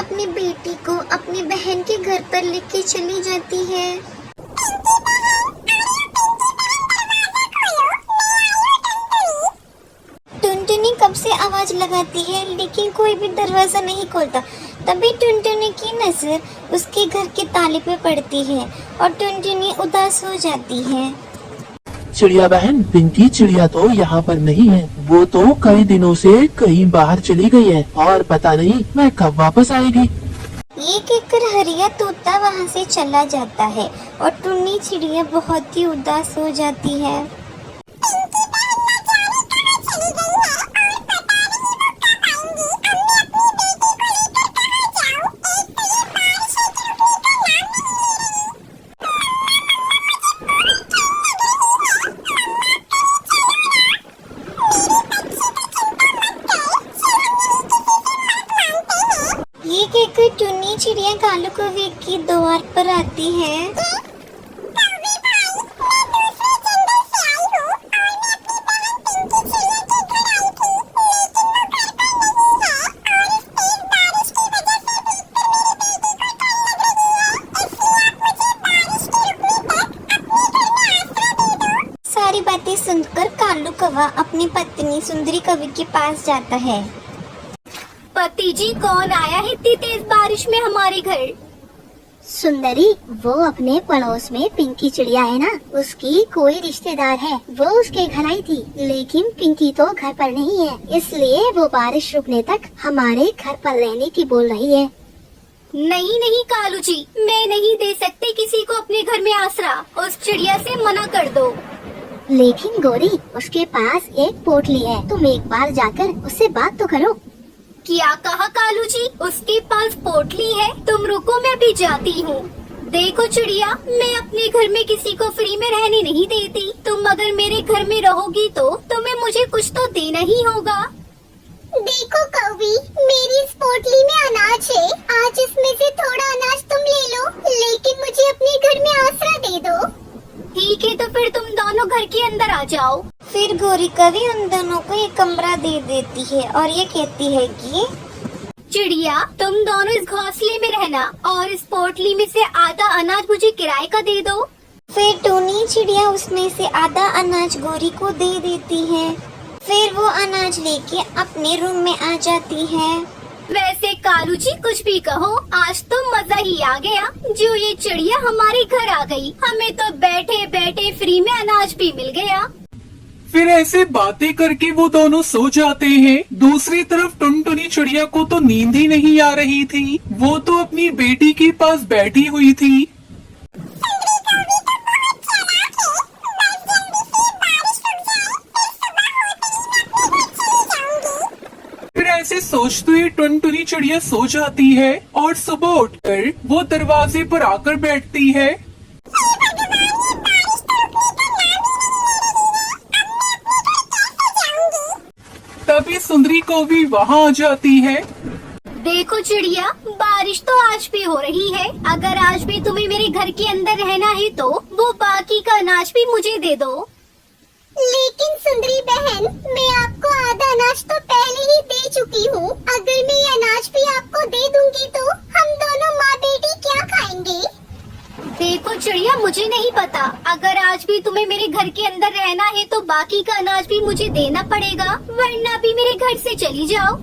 अपनी बेटी को अपनी बहन के घर पर लेके चली जाती है। टुनटुनी कब से आवाज लगाती है लेकिन कोई भी दरवाजा नहीं खोलता। तभी टुनटुनी की नजर उसके घर के ताले पे पड़ती है और टुनटुनी उदास हो जाती है। चिड़िया बहन, पिंकी चिड़िया तो यहाँ पर नहीं है। वो तो कई दिनों से कहीं बाहर चली गई है और पता नहीं मैं कब वापस आएगी। ये कहकर हरिया तोता वहाँ से चला जाता है और टुन्नी चिड़िया बहुत ही उदास हो जाती है। ये कहकर टुन्नी चिड़िया कालू कौवे की द्वार पर आती है। सारी बातें सुनकर कालू कौवा अपनी पत्नी सुंदरी कौवे के पास जाता है। पति जी, कौन आया है इतनी तेज बारिश में हमारे घर? सुंदरी, वो अपने पड़ोस में पिंकी चिड़िया है ना, उसकी कोई रिश्तेदार है। वो उसके घर आई थी लेकिन पिंकी तो घर पर नहीं है, इसलिए वो बारिश रुकने तक हमारे घर पर रहने की बोल रही है। नहीं नहीं कालू जी, मैं नहीं दे सकती किसी को अपने घर में आसरा। उस चिड़िया से मना कर दो। लेकिन गौरी, उसके पास एक पोटली है, तुम एक बार जाकर उससे बात तो करो। क्या कहा कालू जी? उसके पास पोटली है? तुम रुको, मैं अभी जाती हूँ। देखो चिड़िया, मैं अपने घर में किसी को फ्री में रहने नहीं देती। तुम अगर मेरे घर में रहोगी तो तुम्हें मुझे कुछ तो देना ही होगा। देखो कौवी, मेरी इस पोटली में अनाज है। आज इसमें से थोड़ा अनाज तुम ले लो, लेकिन मुझे अपने घर में आसरा दे दो। ठीक है, तो फिर तुम दोनों घर के अंदर आ जाओ। फिर गौरी कवि उन दोनों को एक कमरा दे देती है और ये कहती है कि चिड़िया, तुम दोनों इस घोंसले में रहना और इस पोटली में से आधा अनाज मुझे किराए का दे दो। फिर टूनी चिड़िया उसमें से आधा अनाज गौरी को दे देती है। फिर वो अनाज लेके अपने रूम में आ जाती है। वैसे कालू जी, कुछ भी कहो, आज तो मजा ही आ गया जो ये चिड़िया हमारे घर आ गई। हमें तो बैठे बैठे फ्री में अनाज भी मिल गया। फिर ऐसे बातें करके वो दोनों सो जाते हैं। दूसरी तरफ टुनटुनी चिड़िया को तो नींद ही नहीं आ रही थी। वो तो अपनी बेटी के पास बैठी हुई थी। फिर ऐसे सोचते हुए टुनटुनी चिड़िया सो जाती है और सुबह उठकर वो दरवाजे पर आकर बैठती है। तभी सुंदरी को भी वहाँ आ जाती है। देखो चिड़िया, बारिश तो आज भी हो रही है। अगर आज भी तुम्हें मेरे घर के अंदर रहना है तो वो बाकी का अनाज भी मुझे दे दो। लेकिन सुंदरी बहन, मैं आपको आधा अनाज तो पहले ही दे चुकी हूँ। अगर मैं ये अनाज भी आपको दे दूंगी तो हम दोनों माँ बेटी क्या खाएंगे? देखो चिड़िया, मुझे नहीं पता। अगर आज भी तुम्हें मेरे घर के अंदर रहना है तो बाकी का अनाज भी मुझे देना पड़ेगा, वरना भी मेरे घर से चली जाओ।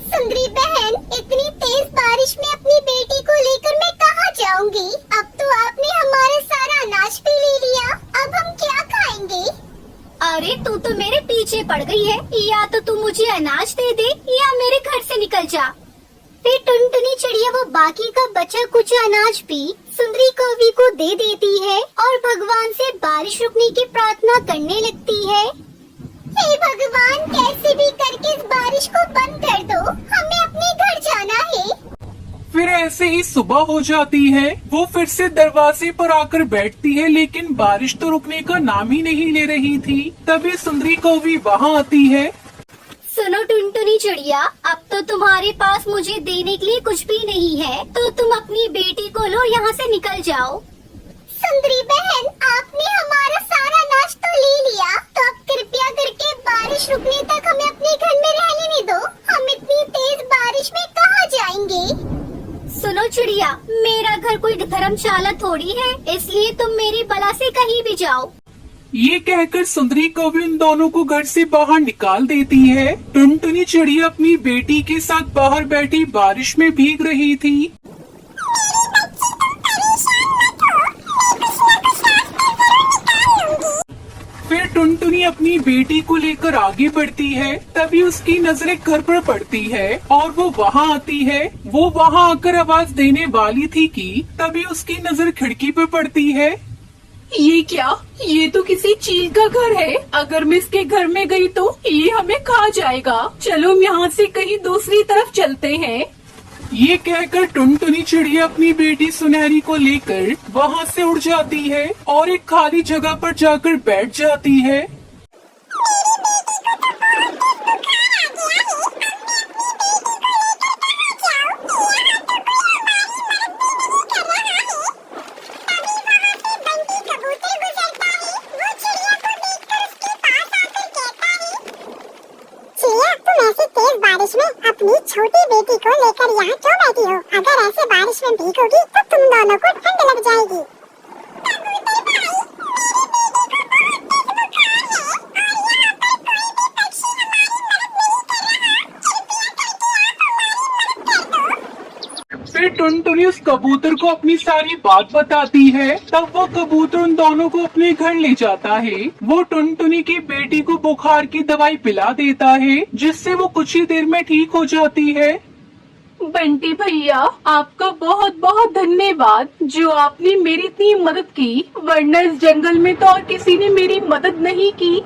सुंदरी बहन, इतनी तेज बारिश में अपनी बेटी को लेकर मैं कहाँ जाऊंगी? अब तो आपने हमारा सारा अनाज भी ले लिया, अब हम क्या खाएंगे? अरे तू तो मेरे पीछे पड़ गई है। या तो तू मुझे अनाज दे दे या मेरे घर से निकल जा। फिर टुनटुनी चिड़िया वो बाकी का बचा कुछ अनाज भी सुंदरी कौवी को दे देती है और भगवान से बारिश रुकने की प्रार्थना करने लगती है। हे भगवान, कैसे भी करके इस बारिश को बंद कर दो, हमें अपने घर जाना है। फिर ऐसे ही सुबह हो जाती है। वो फिर से दरवाजे पर आकर बैठती है, लेकिन बारिश तो रुकने का नाम ही नहीं ले रही थी। तभी सुंदरी को भी वहाँ आती है। सुनो टुनटुनी चिड़िया, अब तो तुम्हारे पास मुझे देने के लिए कुछ भी नहीं है, तो तुम अपनी बेटी को लो, यहाँ से निकल जाओ। सुंदरी बहन, आपने हमारा सारा अनाज तो ले लिया, तो अब कृपया करके बारिश रुकने तक हमें अपने घर में रहने नहीं दो। हम इतनी तेज बारिश में कहाँ जाएंगे? चिड़िया, मेरा घर कोई धर्मशाला थोड़ी है, इसलिए तुम मेरी बला से कहीं भी जाओ। ये कहकर सुंदरी कौवी उन दोनों को घर से बाहर निकाल देती है। टुनटुनी चिड़िया अपनी बेटी के साथ बाहर बैठी बारिश में भीग रही थी। फिर टुनटुनी अपनी बेटी को लेकर आगे बढ़ती है। तभी उसकी नजरें घर पर पड़ती है और वो वहाँ आती है। वो वहाँ आकर आवाज देने वाली थी कि तभी उसकी नजर खिड़की पर पड़ती है। ये क्या? ये तो किसी चील का घर है। अगर मैं इसके घर में गई तो ये हमें खा जाएगा। चलो हम यहाँ से कहीं दूसरी तरफ चलते हैं। ये कहकर टुनटुनी चिड़िया अपनी बेटी सुनहरी को लेकर वहाँ से उड़ जाती है और एक खाली जगह पर जाकर बैठ जाती है। बारिश में अपनी छोटी बेटी को लेकर यहाँ क्यों बैठी हो? अगर ऐसे बारिश में भीगोगी तो तुम दोनों को ठंड लग जाएगी। फिर टुनटुनी उस कबूतर को अपनी सारी बात बताती है। तब वो कबूतर उन दोनों को अपने घर ले जाता है। वो टुनटुनी की बेटी को बुखार की दवाई पिला देता है, जिससे वो कुछ ही देर में ठीक हो जाती है। बंटी भैया, आपका बहुत बहुत धन्यवाद जो आपने मेरी इतनी मदद की, वरना इस जंगल में तो और किसी ने मेरी मदद नहीं की।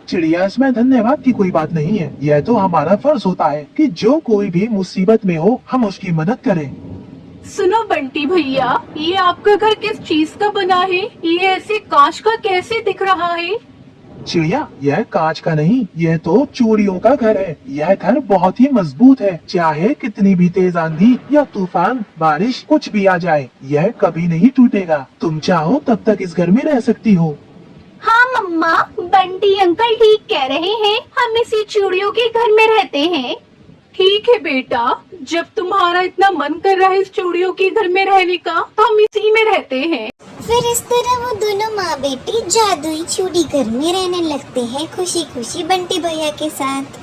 चिड़िया, इसमें धन्यवाद की कोई बात नहीं है। यह तो हमारा फर्ज होता है कि जो कोई भी मुसीबत में हो हम उसकी मदद करें। सुनो बंटी भैया, ये आपका घर किस चीज का बना है? ये ऐसे कांच का कैसे दिख रहा है? चिड़िया, यह कांच का नहीं, यह तो चूड़ियों का घर है। यह घर बहुत ही मजबूत है। चाहे कितनी भी तेज आंधी या तूफान, बारिश, कुछ भी आ जाए, यह कभी नहीं टूटेगा। तुम चाहो तब तक इस घर में रह सकती हो। हाँ मम्मा, बंटी अंकल ठीक कह रहे हैं, हम इसी चूड़ियों के घर में रहते हैं। ठीक है बेटा, जब तुम्हारा इतना मन कर रहा है इस चूड़ियों के घर में रहने का, तो हम इसी में रहते हैं। फिर इस तरह वो दोनों माँ बेटी जादुई चूड़ी घर में रहने लगते हैं, खुशी खुशी बंटी भैया के साथ।